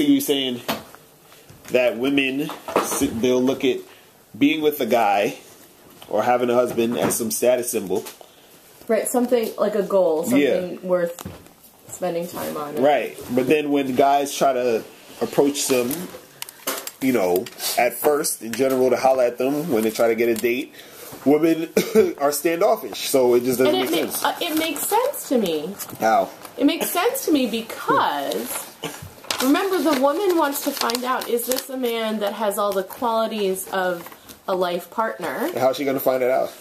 you're saying that women, they'll look at being with a guy or having a husband as some status symbol. Right, something like a goal, something worth spending time on. Right, but then when guys try to approach them, you know, at first, in general, to holler at them when they try to get a date, women are standoffish, so it just doesn't make sense. It makes sense to me. How? It makes sense to me because, remember, the woman wants to find out, is this a man that has all the qualities of a life partner? How's she going to find it out?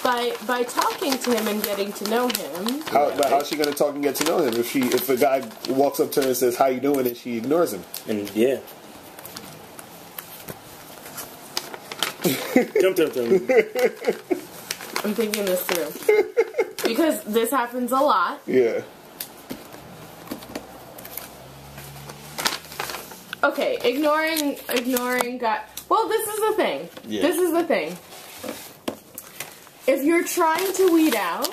By talking to him and getting to know him. But how's she going to talk and get to know him if a guy walks up to her and says, "How you doing?" and she ignores him? And yeah. Jump. I'm thinking this through. Because this happens a lot. Yeah. Okay, ignoring God. Well, this is the thing. Yeah. This is the thing. If you're trying to weed out,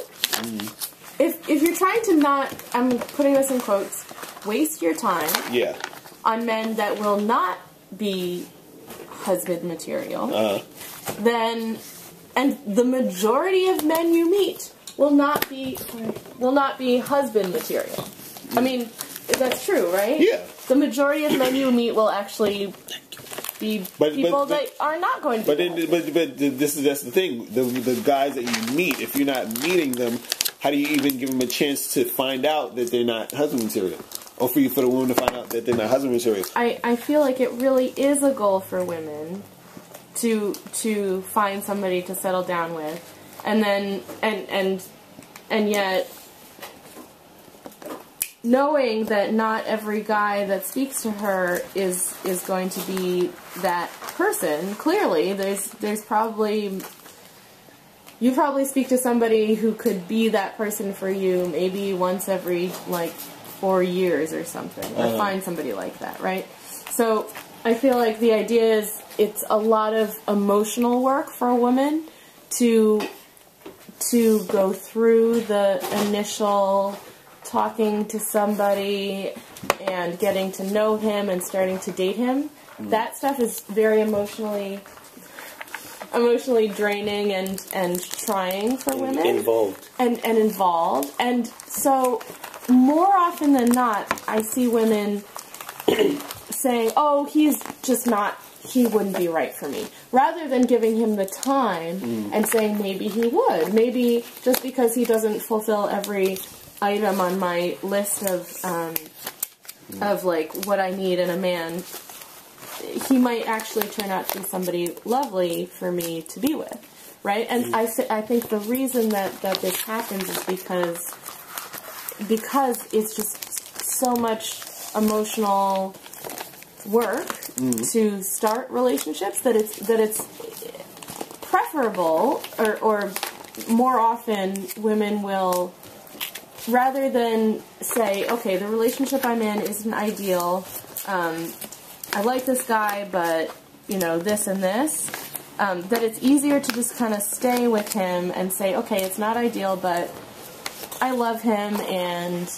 if you're trying to not, I'm putting this in quotes, waste your time on men that will not be husband material, then, and the majority of men you meet will not be husband material. I mean, that's true, right? Yeah. The majority of men you meet will actually be people that are not going to. But that's the thing. The guys that you meet, if you're not meeting them, how do you even give them a chance to find out that they're not husband material, or for the woman to find out that they're not husband material? I feel like it really is a goal for women to find somebody to settle down with, and then and yet, knowing that not every guy that speaks to her is going to be that person. Clearly, there's probably, you probably speak to somebody who could be that person for you maybe once every like 4 years or something, or find somebody like that, right? So I feel like the idea is it's a lot of emotional work for a woman to go through the initial talking to somebody and getting to know him and starting to date him. That stuff is very emotionally draining and trying for women. Involved. And involved. And so more often than not, I see women saying, "Oh, he's just not, he wouldn't be right for me," rather than giving him the time and saying maybe he would. Maybe just because he doesn't fulfill every item on my list of like what I need in a man, he might actually turn out to be somebody lovely for me to be with, right? And I think the reason that this happens is because it's just so much emotional work to start relationships that it's preferable, or more often women will, rather than say, okay, the relationship I'm in isn't ideal, I like this guy, but, you know, this and this, that it's easier to just kind of stay with him and say, okay, it's not ideal, but I love him, and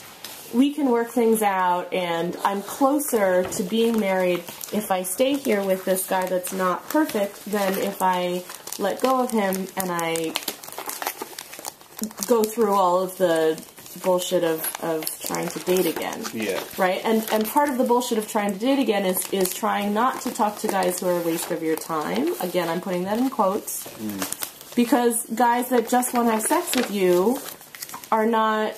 we can work things out, and I'm closer to being married if I stay here with this guy that's not perfect than if I let go of him and I go through all of the bullshit of trying to date again. Yeah. Right? And part of the bullshit of trying to date again is trying not to talk to guys who are a waste of your time. Again, I'm putting that in quotes. Because guys that just want to have sex with you are not,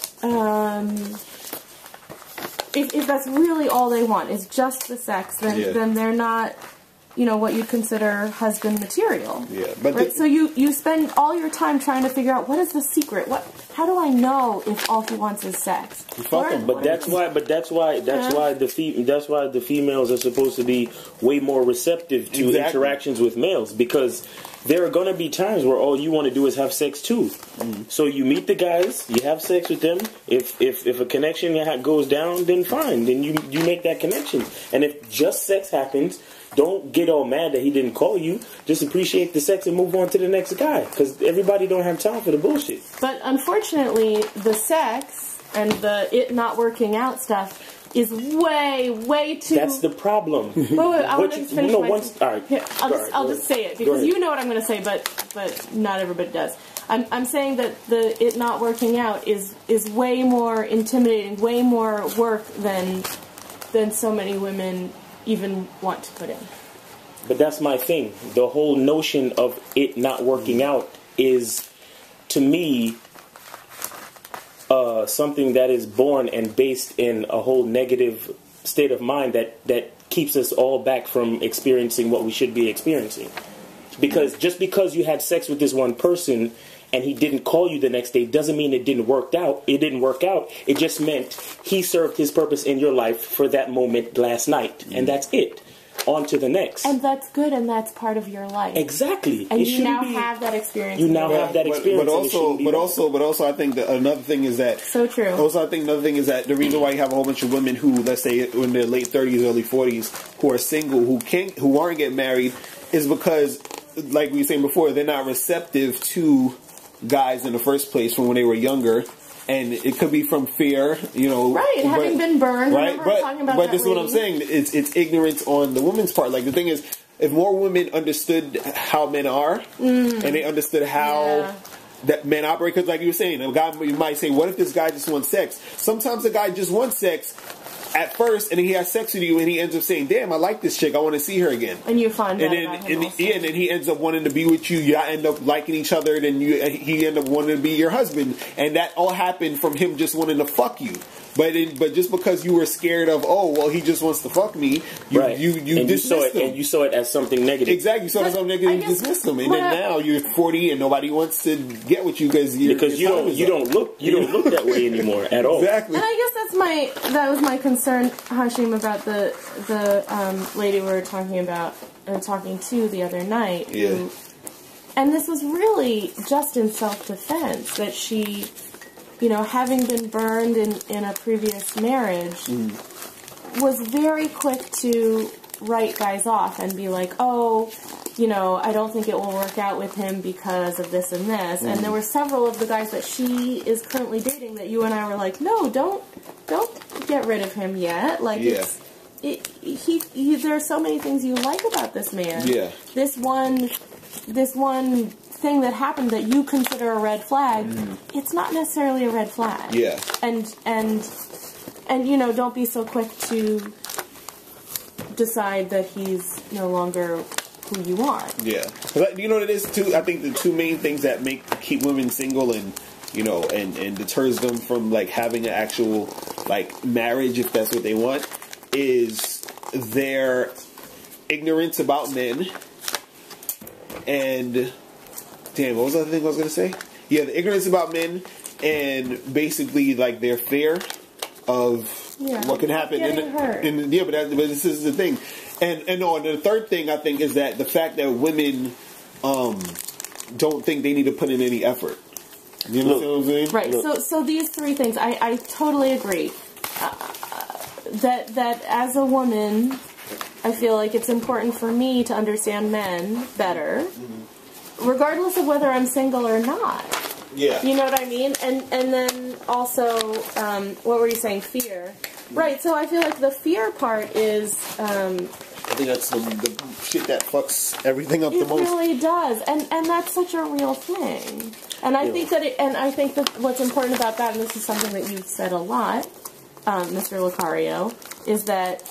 if that's really all they want, is just the sex, then they're not, you know, what you'd consider husband material. Yeah, but right? So you spend all your time trying to figure out what is the secret. How do I know if all he wants is sex? But that's why the females are supposed to be way more receptive to interactions with males, because there are going to be times where all you want to do is have sex too. So you meet the guys, you have sex with them. If a connection goes down, then fine. Then you make that connection. And if just sex happens, don't get all mad that he didn't call you. Just appreciate the sex and move on to the next guy, because everybody don't have time for the bullshit. But unfortunately, the sex and the it not working out stuff is way too. That's the problem. Wait, I want to finish my. All right. Here, I'll just say it because you know what I'm going to say, but not everybody does. I'm saying that it not working out is way more intimidating, way more work than so many women even want to put in. But that's my thing. The whole notion of it not working out is, to me, something that is born and based in a whole negative state of mind that keeps us all back from experiencing what we should be experiencing. Because just because you had sex with this one person and he didn't call you the next day doesn't mean it didn't work out. It didn't work out. It just meant he served his purpose in your life for that moment last night, and that's it. On to the next. And that's good, and that's part of your life. Exactly. And you now have that experience. You now have that experience. But also, I think that another thing is that so true. Also, I think another thing is that the reason why you have a whole bunch of women who, let's say, in their late 30s, early 40s, who are single, who aren't getting married, is because, like we were saying before, they're not receptive to guys in the first place from when they were younger. And it could be from fear, you know. Right, having been burned. Right, but this is what I'm saying. It's ignorance on the woman's part. Like, the thing is, if more women understood how men are, and they understood how that men operate, because like you were saying, a guy, you might say, what if this guy just wants sex? Sometimes a guy just wants sex at first, and then he has sex with you, and he ends up saying, damn, I like this chick, I want to see her again. And you find out and then he ends up wanting to be with you, y'all end up liking each other, then he end up wanting to be your husband, and that all happened from him just wanting to fuck you. But just because you were scared of, oh, well, he just wants to fuck me, you dismissed him. And you saw it as something negative. Exactly, you saw it as something negative, you dismissed him. And then now you're 40 and nobody wants to get with you because you don't look that way anymore at all. Exactly. And I guess that was my concern, Hashim, about the lady we were talking to the other night. Yeah. And this was really just in self-defense that she, you know, having been burned in a previous marriage, was very quick to write guys off and be like, oh, you know, I don't think it will work out with him because of this and this. And there were several of the guys that she is currently dating that you and I were like, no, don't get rid of him yet. Like, there are so many things you like about this man. Yeah. This one thing that happened that you consider a red flag, it's not necessarily a red flag. Yeah. And you know, don't be so quick to decide that he's no longer who you want. Yeah. You know what it is too? I think the two main things that keep women single and, you know, and deters them from like having an actual like marriage, if that's what they want, is their ignorance about men. And damn, what was the other thing I was gonna say? Yeah, the ignorance about men and basically like their fear of what can happen. Hurt. But this is the thing. And the third thing I think is that the fact that women don't think they need to put in any effort. You know what I'm saying? Right. So these three things, I totally agree. That as a woman, I feel like it's important for me to understand men better, regardless of whether I'm single or not. Yeah. You know what I mean? And then also, what were you saying? Fear. Right, so I feel like the fear part is... I think that's the shit that fucks everything up the most. It really does. And that's such a real thing. And I think that what's important about that, and this is something that you've said a lot, Mr. Lucario, is that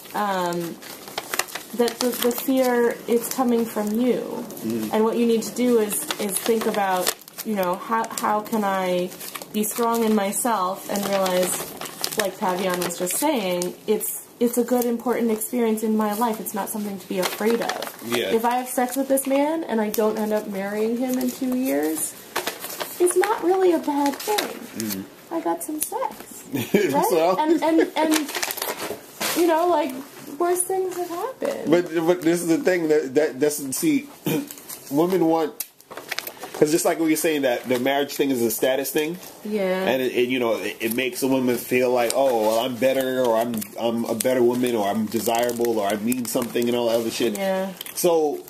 the fear is coming from you. And what you need to do is think about, you know, how can I be strong in myself and realize, like Pavian was just saying, it's a good, important experience in my life. It's not something to be afraid of. Yeah. If I have sex with this man and I don't end up marrying him in 2 years, it's not really a bad thing. I got some sex. Right? So, and you know, like, worse things have happened. But this is the thing that doesn't see women want. Because just like we were saying that the marriage thing is a status thing, and it makes a woman feel like, oh, well, I'm better, or I'm a better woman, or I'm desirable, or I mean something, and all that other shit. Yeah. So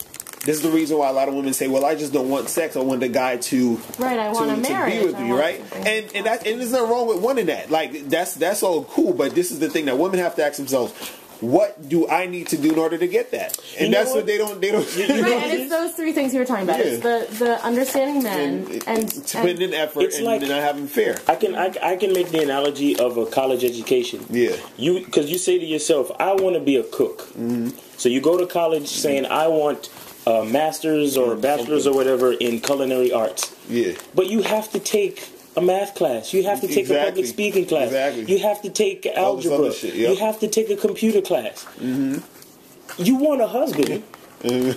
this is the reason why a lot of women say, well, I just don't want sex. I want the guy to I want a marriage. To be with me, right? And there's nothing wrong with wanting that. Like, that's all cool, but this is the thing that women have to ask themselves. What do I need to do in order to get that? And that's what they don't. Right, and it's those three things you were talking about. It's the understanding men and putting in effort and like, not having fear. I can make the analogy of a college education. Yeah. Because you say to yourself, I want to be a cook. So you go to college saying, I want a master's or a bachelor's or whatever in culinary arts. Yeah. But you have to take a math class. You have to take a public speaking class. You have to take algebra. You have to take a computer class. You want a husband,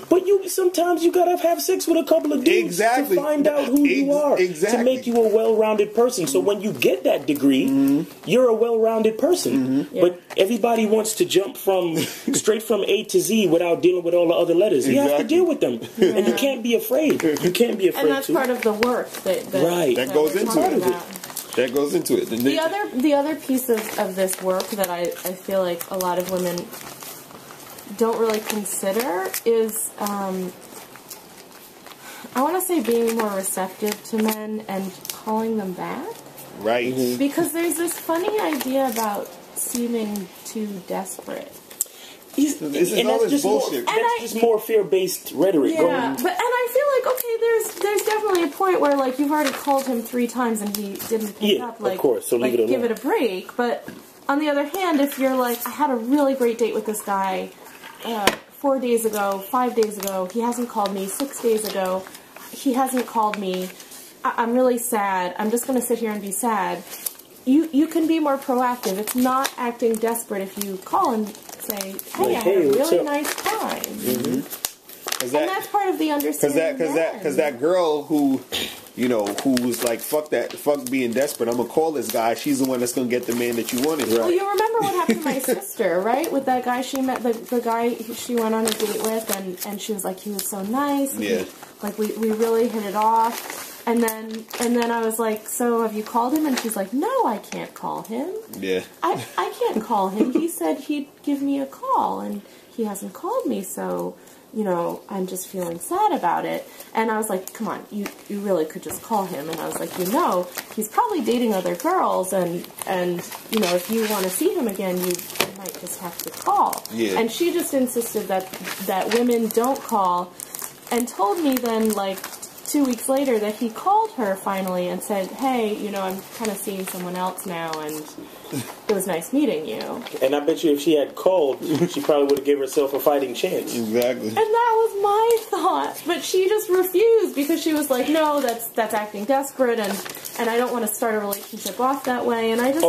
but sometimes you gotta have sex with a couple of dudes to find out who you are, to make you a well-rounded person. So when you get that degree, you're a well-rounded person. But everybody wants to jump straight from A to Z without dealing with all the other letters. You have to deal with them, and you can't be afraid. You can't be afraid. And that's part of the work that goes into it. That goes into it. The other piece of this work that I feel like a lot of women don't really consider is I want to say being more receptive to men and calling them back. Right. Because there's this funny idea about seeming too desperate. And that's just bullshit. That's just more fear-based rhetoric. Yeah, and I feel like, okay, there's definitely a point where, like, you've already called him 3 times and he didn't pick up. Like, of course, so leave it alone. Give it a break. But on the other hand, if you're like, I had a really great date with this guy 4 days ago, 5 days ago, he hasn't called me, 6 days ago, he hasn't called me, I'm really sad, I'm just going to sit here and be sad. You can be more proactive. It's not acting desperate if you call and say, hey, I had a really nice time. And that's part of the understanding. Because that girl who, who's like, fuck being desperate, I'm going to call this guy, she's the one that's going to get the man that you wanted. Right? Well, you remember what happened to my sister, right? With that guy she met, the guy she went on a date with, and she was like, he was so nice. Yeah. We really hit it off. And then I was like, so have you called him? And she's like, no, I can't call him. Yeah. I can't call him. He said he'd give me a call, and he hasn't called me, so, I'm just feeling sad about it. And I was like, come on, you really could just call him. And I was like, he's probably dating other girls, and if you want to see him again, you might just have to call. Yeah. And she just insisted that women don't call, and told me then, like, 2 weeks later that he called her finally and said, hey, I'm kind of seeing someone else now, and it was nice meeting you. And I bet you if she had called, she probably would have given herself a fighting chance. Exactly. And that was my thought. But she just refused because she was like, no, that's acting desperate, and I don't want to start a relationship off that way. And I just...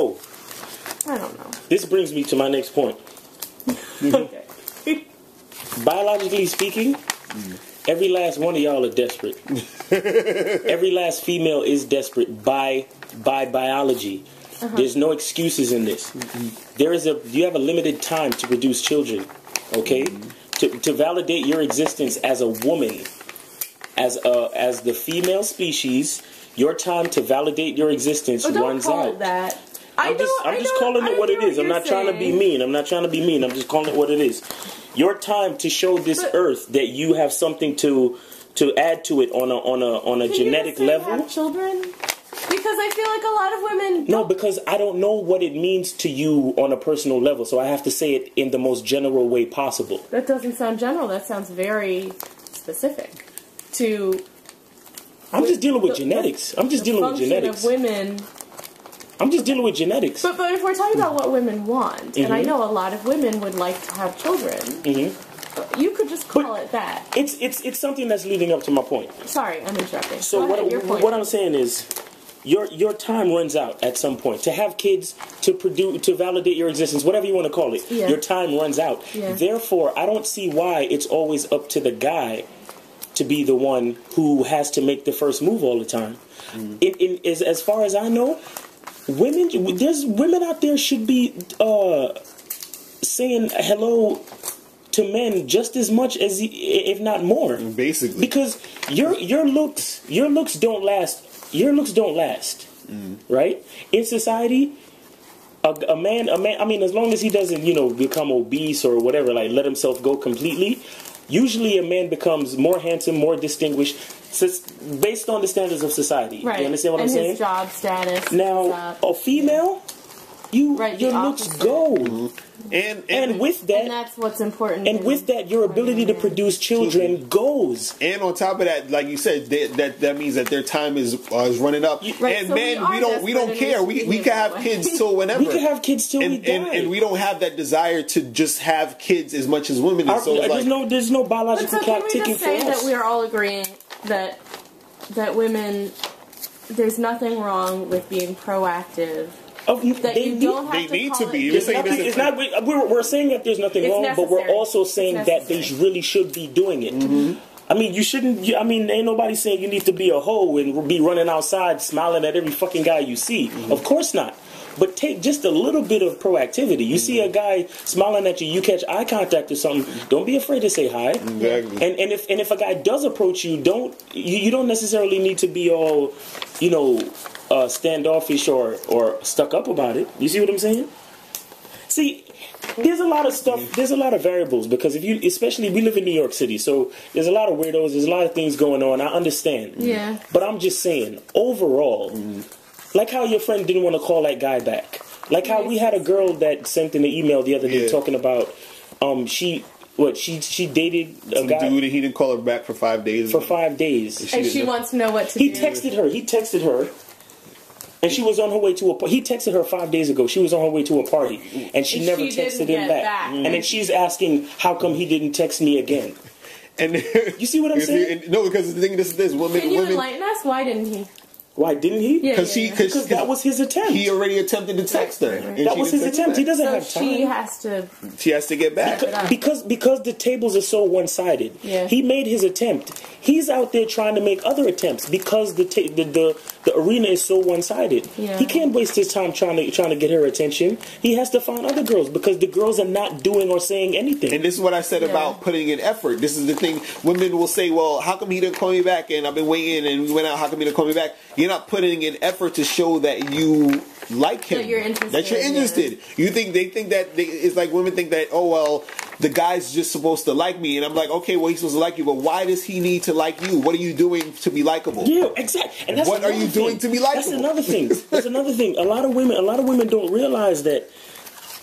I don't know. This brings me to my next point. Okay. Biologically speaking... Every last one of y'all are desperate. Every last female is desperate by biology. There's no excuses in this. You have a limited time to produce children. Okay? To validate your existence as a woman, as the female species, your time to validate your existence runs out. Don't call it that. I'm just calling it what it is. I'm not trying to be mean. I'm just calling it what it is. Your time to show this earth that you have something to add to it on a genetic level. Have children? Because I feel like a lot of women No, because I don't know what it means to you on a personal level, so I have to say it in the most general way possible. That doesn't sound general. That sounds very specific to... I'm just dealing with genetics. I'm just dealing with genetics. Of women... I'm just dealing with genetics. But if we're talking about what women want, and I know a lot of women would like to have children, you could just call it that. It's something that's leading up to my point. Sorry, I'm interrupting. So what I'm saying is, your time runs out at some point. To have kids, to validate your existence, whatever you want to call it, your time runs out. Yeah. Therefore, I don't see why it's always up to the guy to be the one who has to make the first move all the time. As far as I know, there's women out there should be saying hello to men just as much as, if not more. Basically, because your looks don't last. Your looks don't last, right? In society, a man. I mean, as long as he doesn't, become obese or whatever, like let himself go completely. usually a man becomes more handsome, more distinguished, based on the standards of society. Right. You understand what I'm saying? His job status. Now, a female, your looks go. Mm-hmm. And with that, and that's what's important. And with that, your ability to produce children goes. And on top of that, like you said, that means that their time is running up. Right, and so men, we don't care. We can have kids till whenever. We can have kids till we die. And we don't have that desire to just have kids as much as women. So there's no biological clock ticking for us. Can we just say that we are all agreeing that women, there's nothing wrong with being proactive. They need to be. We're saying that there's nothing wrong, but we're also saying that they really should be doing it. Mm-hmm. I mean, you shouldn't. I mean, ain't nobody saying you need to be a hoe and be running outside smiling at every fucking guy you see. Mm-hmm. Of course not. But take just a little bit of proactivity. You see a guy smiling at you, you catch eye contact or something. Don't be afraid to say hi. Exactly. And if a guy does approach you, you don't necessarily need to be all, standoffish or stuck up about it. You see what I'm saying? See, there's a lot of stuff. There's a lot of variables because especially we live in New York City, so there's a lot of weirdos. There's a lot of things going on. I understand. Yeah. But I'm just saying, overall. Like how your friend didn't want to call that guy back. Like how we had a girl that sent in an email the other day talking about she dated a guy dude and he didn't call her back for 5 days. For 5 days. And she wants to know what to do. He texted her. And she was on her way to he texted her 5 days ago. She was on her way to a party and she never texted him back. And then she's asking how come he didn't text me again. And you see what I'm saying? No, because the thing is this women. Can you enlighten us? Why didn't he? Why didn't he? Because that was his attempt. He already attempted to text her. Right. That was his attempt. He doesn't have time. She has to get back. Because the tables are so one-sided. Yeah. He made his attempt. He's out there trying to make other attempts because the arena is so one-sided. Yeah. He can't waste his time trying to get her attention. He has to find other girls because the girls are not doing or saying anything. And this is what I said about putting in effort. This is the thing. Women will say, well, how come he didn't call me back? And I've been waiting and we went out. How come he didn't call me back? You're not putting in effort to show that you like him. That you're interested. You think they think that it's like women think that, oh, well, the guy's just supposed to like me. And I'm like, okay, well, he's supposed to like you. But why does he need to like you? What are you doing to be likable? Yeah, exactly. And that's what are you doing to be likable? That's another thing. That's another thing. A lot of women don't realize that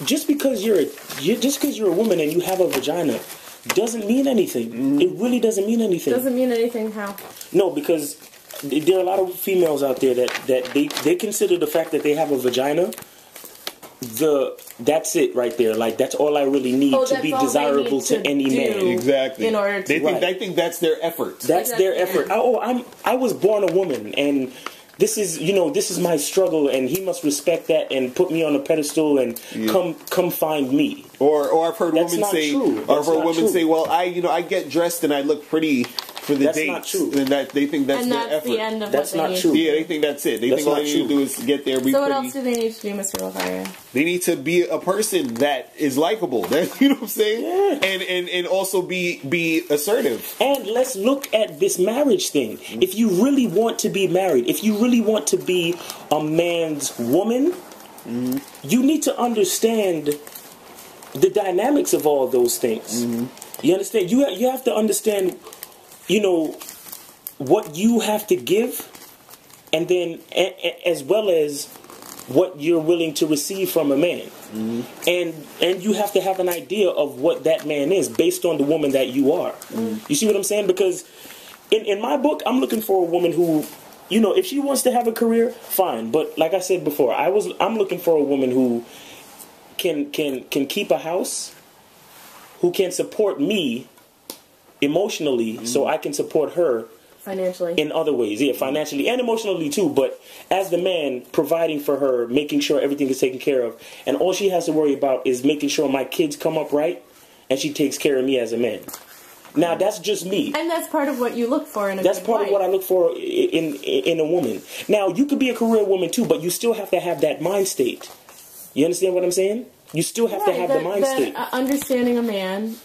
just because you're a woman and you have a vagina doesn't mean anything. Mm-hmm. It really doesn't mean anything. Doesn't mean anything how? No, because there are a lot of females out there that they consider the fact that they have a vagina that's it right there. Like that's all I really need to be desirable to any man. Exactly. In order to they think that's their effort. That's their effort. I was born a woman and this is my struggle and he must respect that and put me on a pedestal and come find me. Or I've heard that's women say true. Or I've heard women say, well, I get dressed and I look pretty for the dates. Not true. And that they think that's their effort. The end of that's what not they true. need. Yeah, they think that's it. They think all they need to do is get there, be so pretty. what else do they need to do, Mr. Lothario? They need to be a person that is likable. You know what I'm saying? Yeah. And also be assertive. And let's look at this marriage thing. Mm-hmm. If you really want to be married, if you really want to be a man's woman, you need to understand the dynamics of all those things. Mm-hmm. You understand? You have to understand, what you have to give, and then as well as what you're willing to receive from a man. Mm-hmm. And you have to have an idea of what that man is based on the woman that you are. Mm-hmm. You see what I'm saying? Because in my book, I'm looking for a woman who, if she wants to have a career, fine. But like I said before, I'm looking for a woman who can keep a house, who can support me emotionally, so I can support her financially in other ways. Yeah, financially and emotionally too. But as the man, providing for her, making sure everything is taken care of, and all she has to worry about is making sure my kids come up right, and she takes care of me as a man. Now that's just me, and that's part of what you look for in a. That's part of what I look for in a woman. Now you could be a career woman too, but you still have to have that mind state. You understand what I'm saying? You still have to have the mind state. Understanding men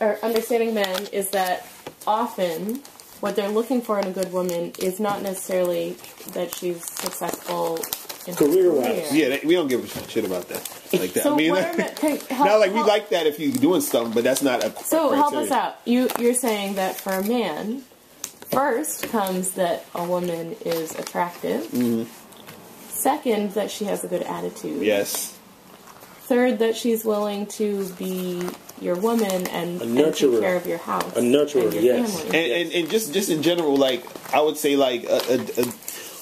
is that often what they're looking for in a good woman is not necessarily that she's successful in career-wise. Yeah, we don't give a shit about that like that. So I mean, not like we like that if you're doing something, but that's not a So help us out. You're saying that for a man, first comes that a woman is attractive. Mm-hmm. Second, that she has a good attitude. Yes. Third, that she's willing to be your woman and take care of your house. A nurturer, and your yes. family. And just in general, like, I would say, like,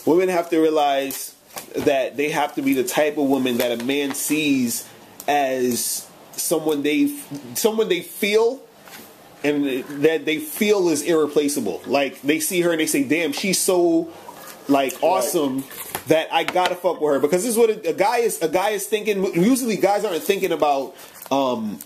women have to realize that they have to be the type of woman that a man sees as someone they feel, and that they feel is irreplaceable. Like, they see her and they say, damn, she's so, like, awesome that I gotta fuck with her. Because this is what a guy is thinking. Usually guys aren't thinking about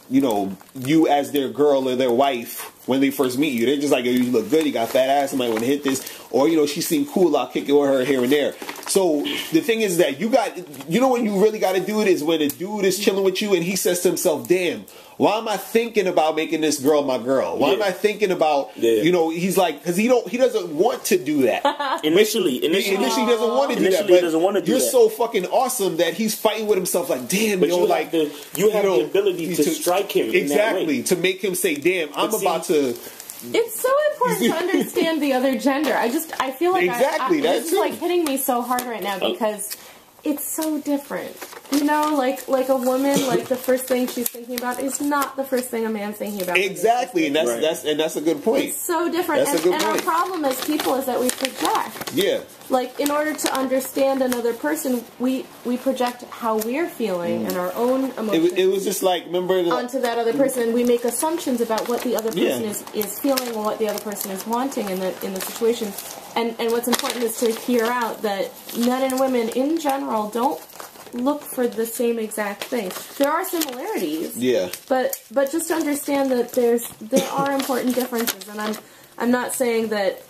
you as their girl or their wife when they first meet you. They're just like, you look good, you got fat ass, somebody want to hit this, or she seemed cool, I'll kick it with her here and there. So the thing is that when you really got to do it is when a dude is chilling with you and he says to himself, damn, why am I thinking about making this girl my girl? Why am I thinking about, he's like, because he doesn't want to do that. Initially he doesn't want to do that. But doesn't want to do you're that. So fucking awesome that he's fighting with himself like, damn, but you have the ability to strike him exactly in that way. To make him say, damn, I'm about to. It's so important to understand the other gender. I feel like this is like hitting me so hard right now because it's so different. Like a woman, like the first thing she's thinking about is not the first thing a man's thinking about. Exactly, and that's a good point. It's so different. And our problem as people is that we project. Yeah. Like, in order to understand another person, we project how we're feeling and our own emotions. It was just like, remember onto that other person. We make assumptions about what the other person is feeling or what the other person is wanting in the situation. And what's important is to hear out that men and women in general don't look for the same exact thing. There are similarities. Yeah. But just to understand that there are important differences, and I'm not saying that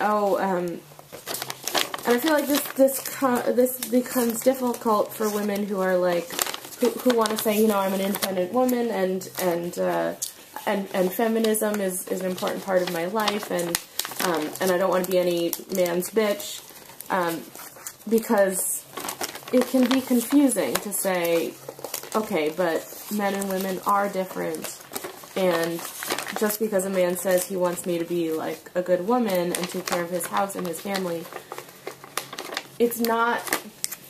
and I feel like this becomes difficult for women who are like who want to say, I'm an independent woman and feminism is an important part of my life and I don't want to be any man's bitch, because it can be confusing to say, okay, but men and women are different, and just because a man says he wants me to be like a good woman and take care of his house and his family, it's not,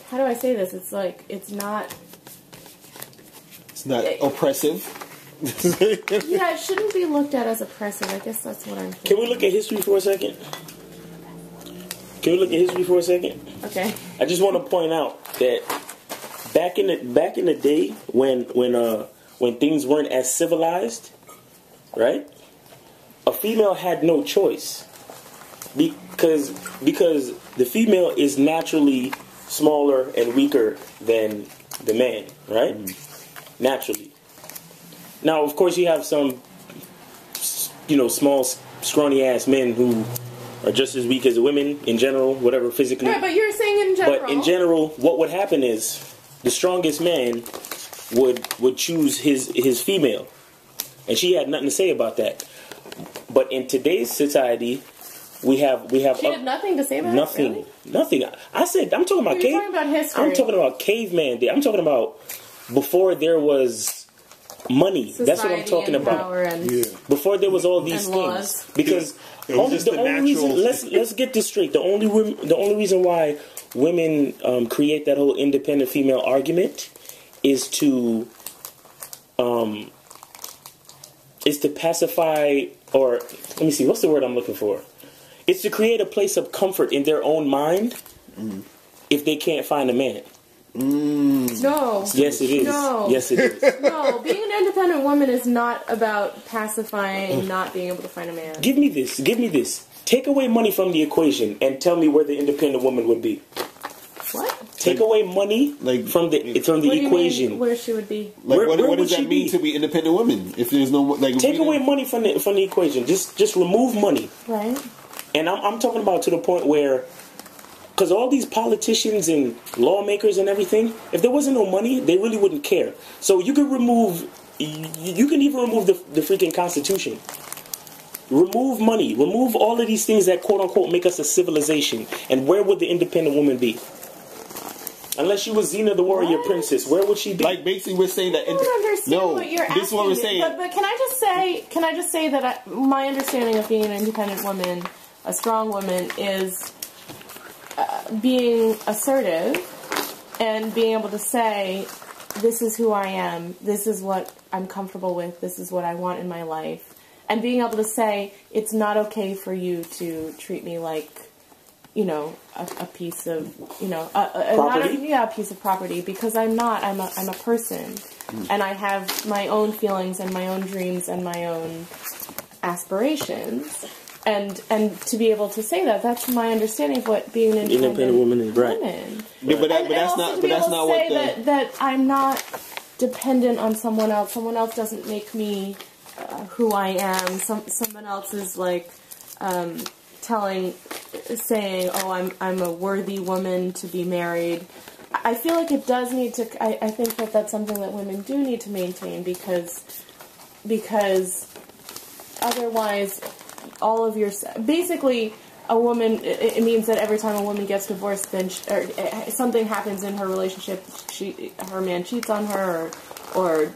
how do I say this? It's like, it's not oppressive. Yeah, it shouldn't be looked at as oppressive. I guess that's what I'm thinking. Can we look at history for a second? Okay. I just want to point out that back in the day when things weren't as civilized, right? A female had no choice because the female is naturally smaller and weaker than the man, right? Naturally. Now, of course, you have some, small, scrawny-ass men who are just as weak as the women in general, whatever, physically. Right, but you're saying in general. But in general, what would happen is the strongest man would choose his female. And she had nothing to say about that. But in today's society, we have she had nothing to say about nothing, it, really? Nothing. I said, I'm talking about You're talking about history. I'm talking about caveman day. I'm talking about before there was money. Society. That's what I'm talking about. Before there was all these things, laws. because the only reason, let's get this straight. The only reason why women create that whole independent female argument is to pacify, or let me see, what's the word I'm looking for? It's to create a place of comfort in their own mind if they can't find a man. No. Yes, it is. No. Yes, it is. No, being an independent woman is not about pacifying not being able to find a man. Give me this. Take away money from the equation and tell me where the independent woman would be. What? Take away money from the equation. Mean where she would be? Like, what does that mean to be independent woman? If there's no take away money from the equation. Just remove money. Right. And I'm talking about to the point where, because all these politicians and lawmakers and everything, if there wasn't no money, they really wouldn't care. So you can remove, you can even remove the freaking Constitution. Remove money. Remove all of these things that quote unquote make us a civilization. And where would the independent woman be? Unless she was Xena the Warrior Princess, where would she be? Like basically, we're saying that. I don't understand what you're asking. This is what we're saying. But can I just say that my understanding of being an independent woman, a strong woman, is being assertive and being able to say, this is who I am, this is what I'm comfortable with, this is what I want in my life. And being able to say, it's not okay for you to treat me like, you know, a piece of, you know, a piece of property, because I'm not. I'm a person, and I have my own feelings and my own dreams and my own aspirations. And to be able to say that, that's my understanding of what being an independent woman is. Right. Yeah, but that's not what that I'm not dependent on someone else. Someone else doesn't make me who I am. Someone else is like saying, oh, I'm a worthy woman to be married. I feel like it does need to. I think that that's something that women do need to maintain, because otherwise, all of your basically a woman. It means that every time a woman gets divorced, then something happens in her relationship. Her man cheats on her, or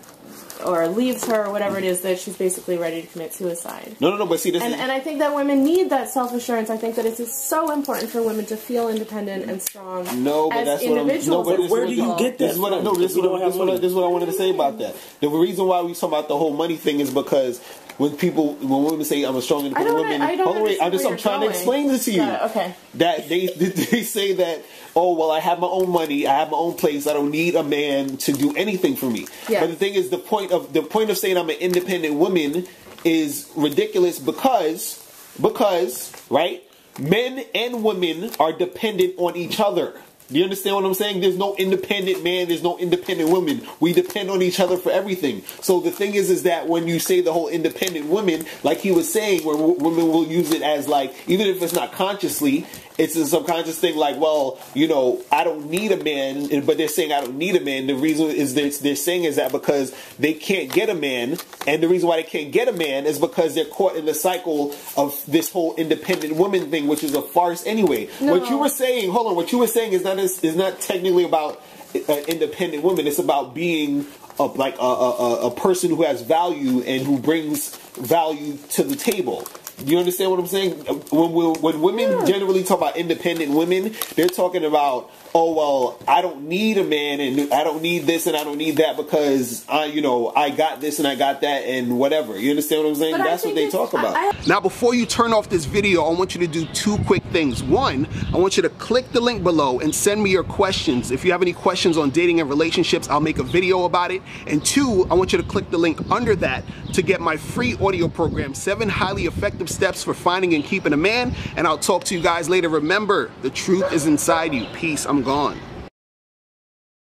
leaves her, or whatever it is, that she's basically ready to commit suicide. No, but see, and I think that women need that self-assurance. I think that it's so important for women to feel independent and strong as individuals. Where do you get that? This is what I wanted to say about that. The reason why we talk about the whole money thing is because when women say I'm a strong independent woman, I'm trying to explain this to you. Okay. That they say that, oh well, I have my own money, I have my own place, I don't need a man to do anything for me. Yeah. But the thing is, the point of saying I'm an independent woman is ridiculous because right, men and women are dependent on each other. Do you understand what I'm saying? There's no independent man, there's no independent woman. We depend on each other for everything. So the thing is that when you say the whole independent woman, like he was saying, where women will use it as like, even if it's not consciously, it's a subconscious thing like, well, you know, I don't need a man, but they're saying I don't need a man. The reason is they're saying is that because they can't get a man, and the reason why they can't get a man is because they're caught in the cycle of this whole independent woman thing, which is a farce anyway. No. What you were saying is not technically about independent women. It's about being a person who has value and who brings value to the table. You understand what I'm saying? When women generally talk about independent women, they're talking about, oh well, I don't need a man, and I don't need this and I don't need that because I got this and I got that and whatever. You understand what I'm saying? That's what they talk about. Now, before you turn off this video, I want you to do two quick things. One, I want you to click the link below and send me your questions. If you have any questions on dating and relationships, I'll make a video about it. And two, I want you to click the link under that to get my free audio program, 7 highly effective steps for finding and keeping a man. And I'll talk to you guys later. Remember, the truth is inside you. Peace. I'm gone.